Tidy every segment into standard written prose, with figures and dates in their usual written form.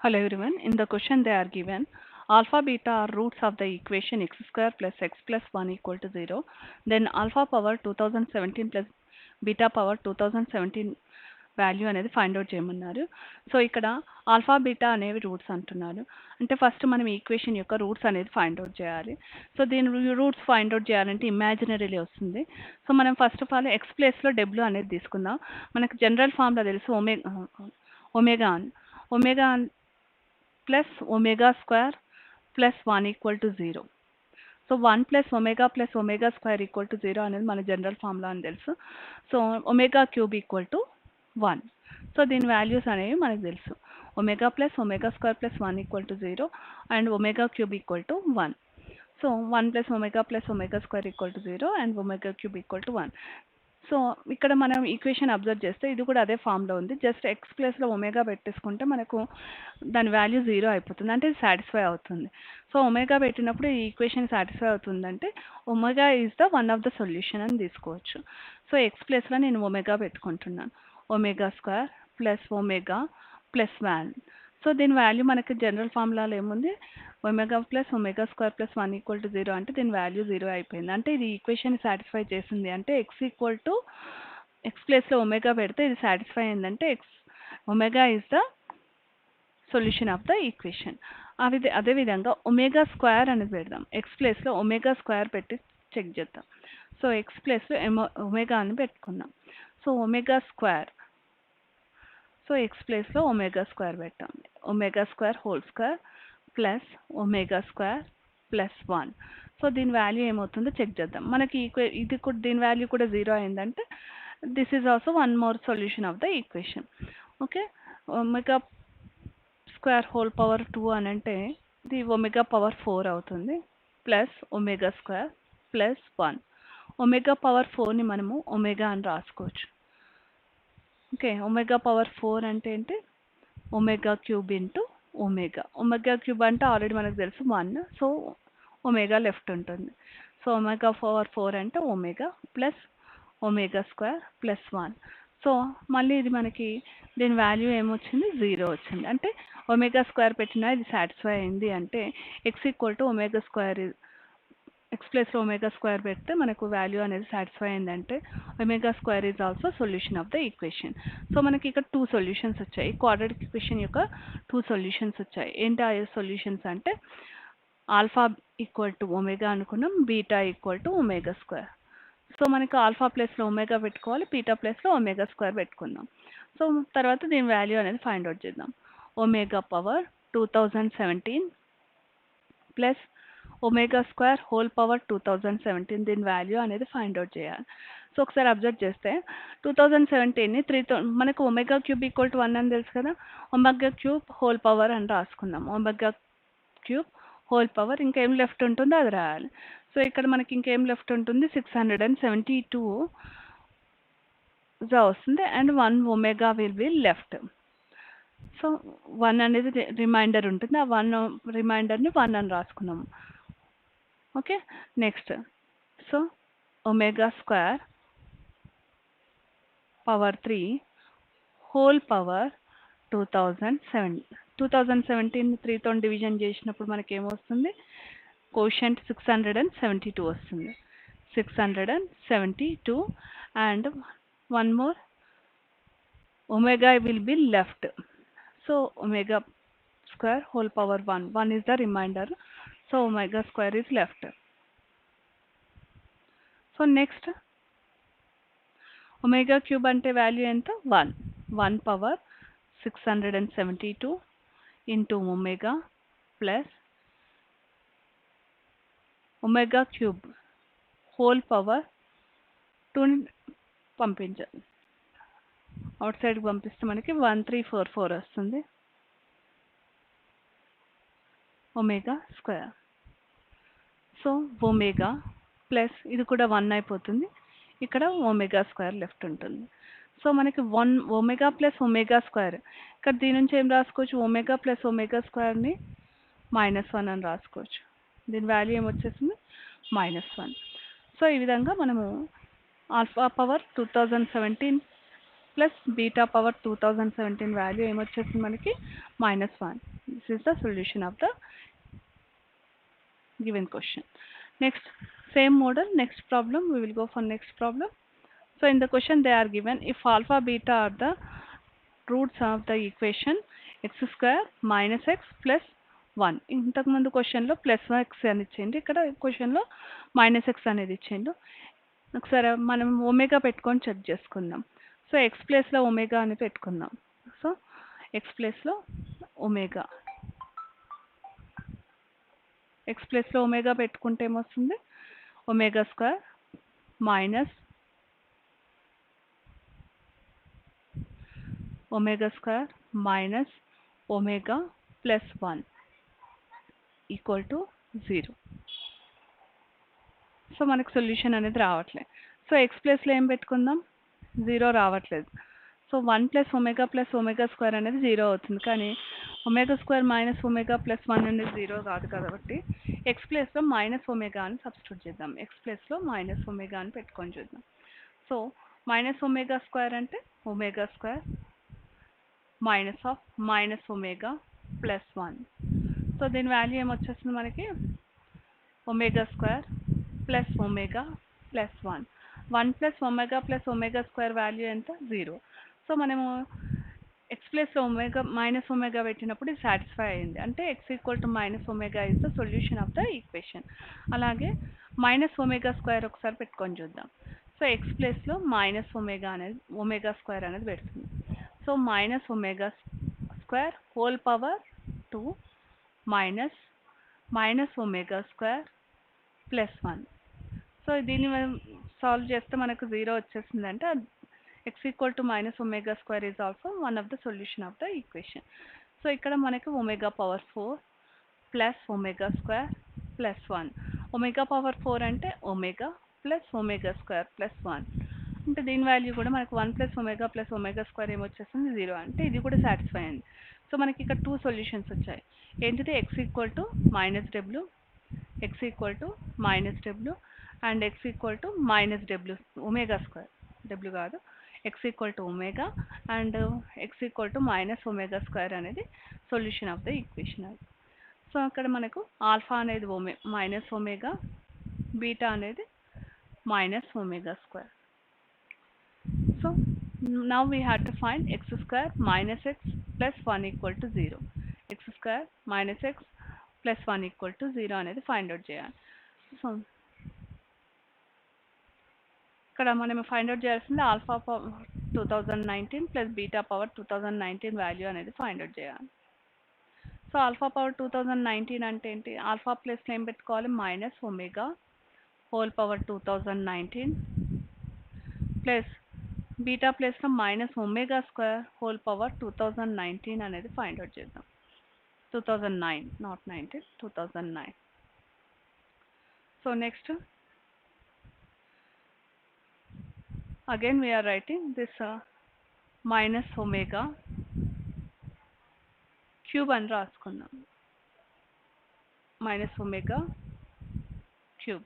Hello everyone. In the question they are given alpha beta are roots of the equation x square plus x plus 1 equal to 0. Then alpha power 2017 plus beta power 2017 value అనేది find out చేయమన్నారు. So ఇక్కడ alpha beta అనేవి roots అంటున్నారు. అంటే first మనం equation యొక్క roots అనేది find out చేయాలి. సో దీని రూట్స్ ఫైండ్ అవుట్ చేయాలంటే ఇమాజినరీలే వస్తుంది. సో మనం ఫస్ట్ ఆఫ్ ఆల్ ఎక్స్ ప్లేస్లో డబ్ల్యూ అనేది తీసుకుందాం. మనకు జనరల్ ఫార్ములా తెలుసు ఒమేగా అని. Omega plus omega square plus 1 equal to 0. So 1 plus omega square equal to 0 అనేది మన జనరల్ ఫార్ములా అని తెలుసు. So omega cube equal to 1. So దీని వాల్యూస్ అనేవి మనకు తెలుసు. Omega plus omega square plus 1 equal to 0 and omega cube equal to 1. So 1 plus omega square equal to 0 and omega cube equal to 1. So ఇక్కడ మనం equation observe చేస్తే ఇది కూడా అదే ఫామ్లో ఉంది. జస్ట్ ఎక్స్ ప్లేస్లో ఒమేగా పెట్టేసుకుంటే మనకు దాని వాల్యూ 0 అయిపోతుంది. అంటే ఇది సాటిస్ఫై అవుతుంది. సో ఒమేగా పెట్టినప్పుడు ఈ ఈక్వేషన్ సాటిస్ఫై అవుతుందంటే omega is the one of the solution అని తీసుకోవచ్చు. సో ఎక్స్ ప్లేస్లో నేను ఒమేగా పెట్టుకుంటున్నాను. Omega square plus omega plus 1. So దీని వాల్యూ మనకి జనరల్ ఫార్ములాలో ఏముంది, omega plus omega square plus 1 equal to 0 అంటే దీని వాల్యూ 0 అయిపోయింది. అంటే ఇది ఈక్వేషన్ సాటిస్ఫై చేసింది. అంటే ఎక్స్ ఈక్వల్ టు ఎక్స్ ప్లేస్లో ఒమేగా పెడితే ఇది సాటిస్ఫై అయిందంటే omega is the solution of the equation. అదేవిధంగా ఒమేగా స్క్వేర్ అనేది పెడదాం. ఎక్స్ ప్లేస్లో ఒమేగా స్క్వేర్ పెట్టి చెక్ చేద్దాం. సో ఎక్స్ ప్లేస్లో ఒమేగా అని పెట్టుకుందాం. So omega square, so X ప్లేస్లో ఒమేగా స్క్వేర్ పెట్టాం. Omega square whole square plus omega square plus 1. So దీని వాల్యూ ఏమవుతుందో చెక్ చేద్దాం. మనకి ఇది కూడా దీని వాల్యూ కూడా 0 అయిందంటే this is also one more solution of the equation. Okay, omega square whole power 2 అని అంటే ఇది ఒమేగా పవర్ 4 అవుతుంది plus omega square plus 1. Omega power 4ని మనము ఒమేగా అని రాసుకోవచ్చు. ఓకే, ఒమేగా పవర్ 4 అంటే ఏంటి, omega cube into omega. Omega cube అంటే ఆల్రెడీ మనకు తెలుసు 1. సో ఒమేగా లెఫ్ట్ ఉంటుంది. సో ఒమేగా పవర్ 4 అంటే omega plus omega square plus 1. So మళ్ళీ ఇది మనకి దీని వాల్యూ ఏమొచ్చింది, 0 వచ్చింది. అంటే ఒమేగా స్క్వేర్ పెట్టినా ఇది సాటిస్ఫై అయింది అంటే X equal to omega square, X ప్లేస్లో ఒమేగా స్క్వేర్ పెడితే మనకు వాల్యూ అనేది సాటిస్ఫై అయిందంటే omega square is also solution of the equation. So మనకి ఇక్కడ 2 సొల్యూషన్స్ వచ్చాయి. క్వాడ్రాటిక్ ఈక్వేషన్ యొక్క 2 సొల్యూషన్స్ వచ్చాయి. ఏంటి ఆ సొల్యూషన్స్ అంటే ఆల్ఫా ఈక్వల్ టు ఒమేగా అనుకున్నాం, beta equal to omega square. So మనకి ఆల్ఫా ప్లేస్లో ఒమేగా పెట్టుకోవాలి, బీటా ప్లేస్లో ఒమేగా స్క్వేర్ పెట్టుకుందాం. సో తర్వాత దీని వాల్యూ అనేది ఫైండ్ అవుట్ చేద్దాం. Omega power 2017 plus omega square whole power 2017 దీని వాల్యూ అనేది ఫైండ్ అవుట్ చేయాలి. సో ఒకసారి అబ్జర్వ్ చేస్తే 2017ని 3తో మనకు ఒమేగా క్యూబ్ ఈక్వల్ టు 1 అని తెలుసు కదా. ఒమేగా క్యూబ్ హోల్ పవర్ అని రాసుకుందాం. ఒమేగా క్యూబ్ హోల్ పవర్ ఇంకేం లెఫ్ట్ ఉంటుందో అది రాయాలి. సో ఇక్కడ మనకి ఇంకేం లెఫ్ట్ ఉంటుంది, 672 వస్తుంది and 1 omega will be left. So 1 అనేది రిమైండర్ ఉంటుంది. ఆ 1 రిమైండర్ని 1 అని రాసుకున్నాము. Okay, next so omega square power 3 whole power 2017 3తో డివిజన్ చేసినప్పుడు మనకి ఏమొస్తుంది, కోషంట్ 672 వస్తుంది. 672 and one more omega will be left. So omega square whole power 1 is the remainder. So omega square is left. So next omega cube అంటే value ఎంత, 1 power 672 into omega plus omega cube whole power 2ని పంపించాలి. Out సైడ్కి పంపిస్తే మనకి 1344 వస్తుంది omega square. So omega plus ఇది కూడా 1 అయిపోతుంది, ఇక్కడ ఒమేగా స్క్వేర్ లెఫ్ట్ ఉంటుంది. సో మనకి 1 ఒమేగా ప్లస్ ఒమేగా స్క్వేర్, ఇక్కడ దీని నుంచి ఏం రాసుకోవచ్చు, ఒమేగా ప్లస్ ఒమేగా స్క్వేర్ని -1 అని రాసుకోవచ్చు. దీని వాల్యూ ఏమొచ్చేసింది, -1. సో ఈ విధంగా మనము alpha power 2017 plus beta power 2017 value ఏమొచ్చేసింది మనకి -1. This is the solution of the given question. Next, same model, next problem, we will go for next problem. So in the question they are given, if alpha beta are the roots of the equation x square minus x plus 1. ఇంతకు ముందు క్వశ్చన్లో plus X అని ఇచ్చిండు, ఇక్కడ క్వశ్చన్లో minus X అనేది ఇచ్చిండు. ఒకసారి మనం ఒమేగా పెట్టుకొని చెక్ చేసుకుందాం. సో ఎక్స్ ప్లేస్లో ఒమేగా అని పెట్టుకుందాం. సో ఎక్స్ ప్లేస్లో ఒమేగా, ఎక్స్ ప్లేస్లో ఒమేగా పెట్టుకుంటే ఏమొస్తుంది, omega square minus omega square minus omega plus 1 equal to 0. So మనకు సొల్యూషన్ అనేది రావట్లేదు. సో ఎక్స్ ప్లేస్లో ఏం పెట్టుకుందాం, 0 రావట్లేదు. సో 1 ప్లస్ ఒమేగా స్క్వేర్ అనేది 0 అవుతుంది, కానీ omega square minus omega plus 1 అనేది 0 కాదు కాబట్టి ఎక్స్ ప్లేస్లో మైనస్ ఒమేగా అని సబ్స్టిట్యూట్ చేద్దాం. ఎక్స్ ప్లేస్లో మైనస్ ఒమేగా అని పెట్టుకొని చూద్దాం. సో మైనస్ ఒమేగా స్క్వేర్ అంటే omega square minus of minus omega plus 1. So దీని వాల్యూ ఏమొచ్చేస్తుంది మనకి, omega square plus omega plus 1. 1 plus omega square value ఎంత, 0. సో మనము ఎక్స్ ప్లేస్లో మైనస్ ఒమేగా పెట్టినప్పుడు ఇది సాటిస్ఫై అయింది, అంటే X equal to minus omega is the solution of the equation. అలాగే మైనస్ ఒమేగా స్క్వేర్ ఒకసారి పెట్టుకొని చూద్దాం. సో ఎక్స్ ప్లేస్లో మైనస్ ఒమేగా స్క్వేర్ అనేది పెడుతుంది. So minus omega square whole power 2 minus omega square plus 1. So దీన్ని మనం సాల్వ్ చేస్తే మనకు 0 వచ్చేసింది, అంటే X equal to minus omega square is also one of the solution of the equation. So ఇక్కడ మనకి omega power 4 plus omega square plus 1. Omega power 4 అంటే omega plus omega square plus 1, అంటే దీని వాల్యూ కూడా మనకు 1 ప్లస్ ఒమేగా స్క్వేర్ ఏమొచ్చేస్తుంది, 0, అంటే ఇది కూడా సాటిస్ఫై అయింది. సో మనకి ఇక్కడ 2 సొల్యూషన్స్ వచ్చాయి. ఏంటిది, X equal to minus W, X equal to minus W and X equal to minus W omega square, W కాదు, X equal to omega and X equal to minus omega square అనేది solution of the equation. So అక్కడ మనకు alpha అనేది minus omega, beta అనేది minus omega square. So now we have to find x square minus x plus 1 equal to 0. x square minus x plus 1 equal to 0 అనేది find out చేయాలి. So ఇక్కడ మనం find out చేయాల్సింది alpha power 2019 plus beta power 2019 value అనేది find out చేయాలి. So alpha power 2019 అంటే ఏంటి, alpha plus ఏం పెట్టుకోవాలి, minus omega whole power 2019 plus beta ప్లేస్లో minus omega square whole power 2019 అనేది ఫైండ్ అవుట్ చేద్దాం. 2009, not 19, 2009. So next again we are writing this minus omega cube అని రాసుకుందాం, minus omega cube.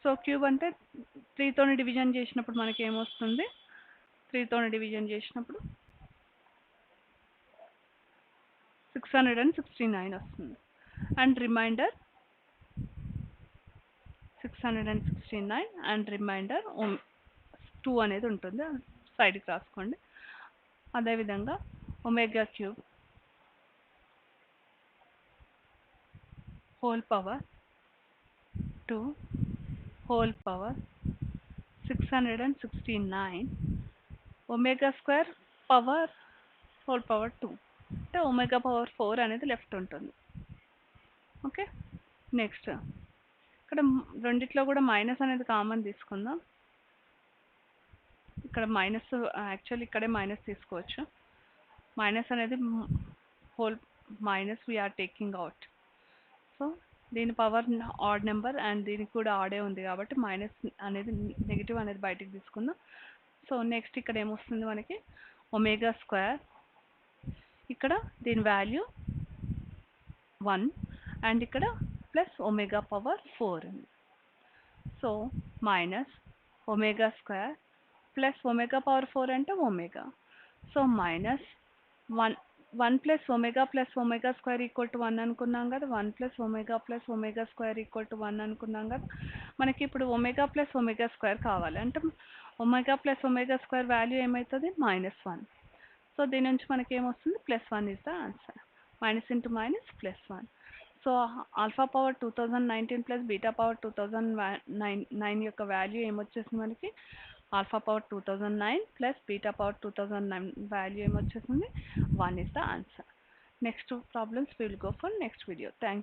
So cube అంటే 3తోని division చేసినప్పుడు మనకి ఏమొస్తుంది, 3తోని డివిజన్ చేసినప్పుడు 669 వస్తుంది. అండ్ రిమైండర్ 669 అండ్ రిమైండర్ 2 అనేది ఉంటుంది, సైడ్కి రాసుకోండి. అదేవిధంగా omega cube whole power 2 whole power 669 omega square power whole power 2, అంటే ఒమేగా పవర్ 4 అనేది లెఫ్ట్ ఉంటుంది. ఓకే, నెక్స్ట్ ఇక్కడ రెండిట్లో కూడా మైనస్ అనేది కామన్ తీసుకుందాం. ఇక్కడ మైనస్, యాక్చువల్లీ ఇక్కడే మైనస్ తీసుకోవచ్చు. మైనస్ అనేది whole minus we're taking out. So దీని పవర్ ఆడ్ నెంబర్ అండ్ దీనికి కూడా ఆడే ఉంది కాబట్టి మైనస్ అనేది, నెగిటివ్ అనేది బయటికి తీసుకుందాం. సో నెక్స్ట్ ఇక్కడ ఏమొస్తుంది మనకి, ఒమేగా స్క్వేర్, ఇక్కడ దీని వాల్యూ 1 అండ్ ఇక్కడ ప్లస్ ఒమేగా పవర్ 4 ఉంది. So minus omega square plus omega power 4 అంటే omega. So minus 1 plus omega square equal to 1 అనుకున్నాం కదా. 1 plus omega square equal to 1 అనుకున్నాం కదా. మనకి ఇప్పుడు ఒమేగా ప్లస్ ఒమేగా స్క్వేర్ కావాలి. అంటే omega plus omega square value ఏమవుతుంది? -1. సో దీని నుంచి మనకి ఏమొస్తుంది? +1 is the answer. Minus into minus +1. So alpha power 2019 plus beta power 2009 యొక్క వాల్యూ ఏమొచ్చేసింది మనకి? Alpha power 2009 plus beta power 2009 value ఏమొచ్చేసింది? 1 is the answer. Next two problems we will go for next video. Thank you.